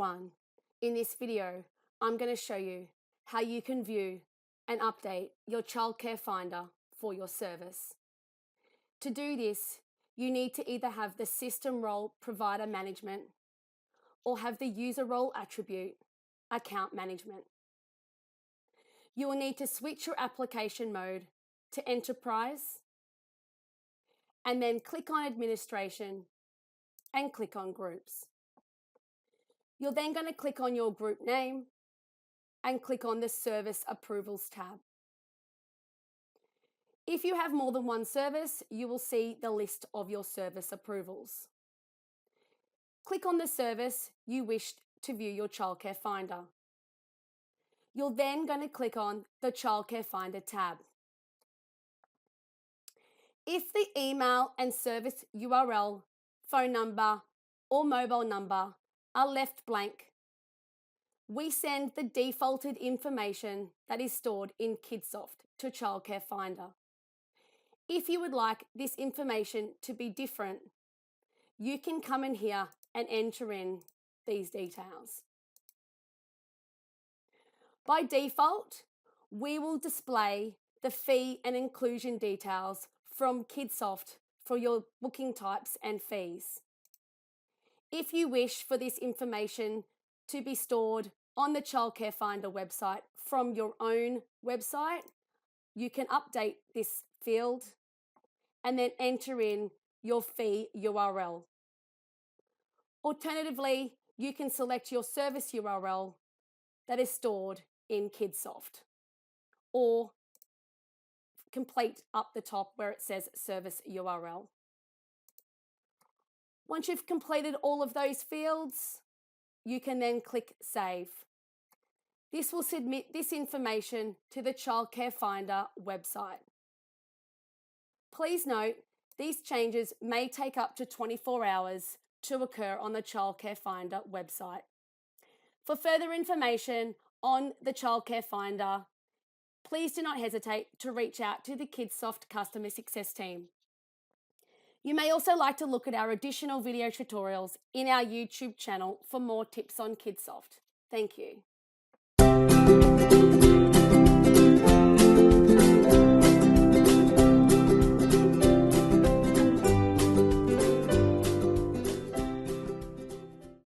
everyone, in this video I'm going to show you how you can view and update your Childcare Finder for your service. To do this, you need to either have the system role Provider Management or have the user role attribute Account Management. You will need to switch your application mode to Enterprise and then click on Administration and click on Groups. You're then going to click on your group name and click on the Service Approvals tab. If you have more than one service, you will see the list of your service approvals. Click on the service you wish to view your Childcare Finder. You're then going to click on the Childcare Finder tab. If the email and service URL, phone number, or mobile number are left blank, we send the defaulted information that is stored in Kidsoft to Childcare Finder. If you would like this information to be different, you can come in here and enter in these details. By default, we will display the fee and inclusion details from Kidsoft for your booking types and fees. If you wish for this information to be stored on the Childcare Finder website from your own website, you can update this field and then enter in your fee URL. Alternatively, you can select your service URL that is stored in Kidsoft or complete up the top where it says service URL. Once you've completed all of those fields, you can then click Save. This will submit this information to the Childcare Finder website. Please note, these changes may take up to 24 hours to occur on the Childcare Finder website. For further information on the Childcare Finder, please do not hesitate to reach out to the Kidsoft Customer Success team. You may also like to look at our additional video tutorials in our YouTube channel for more tips on Kidsoft. Thank you.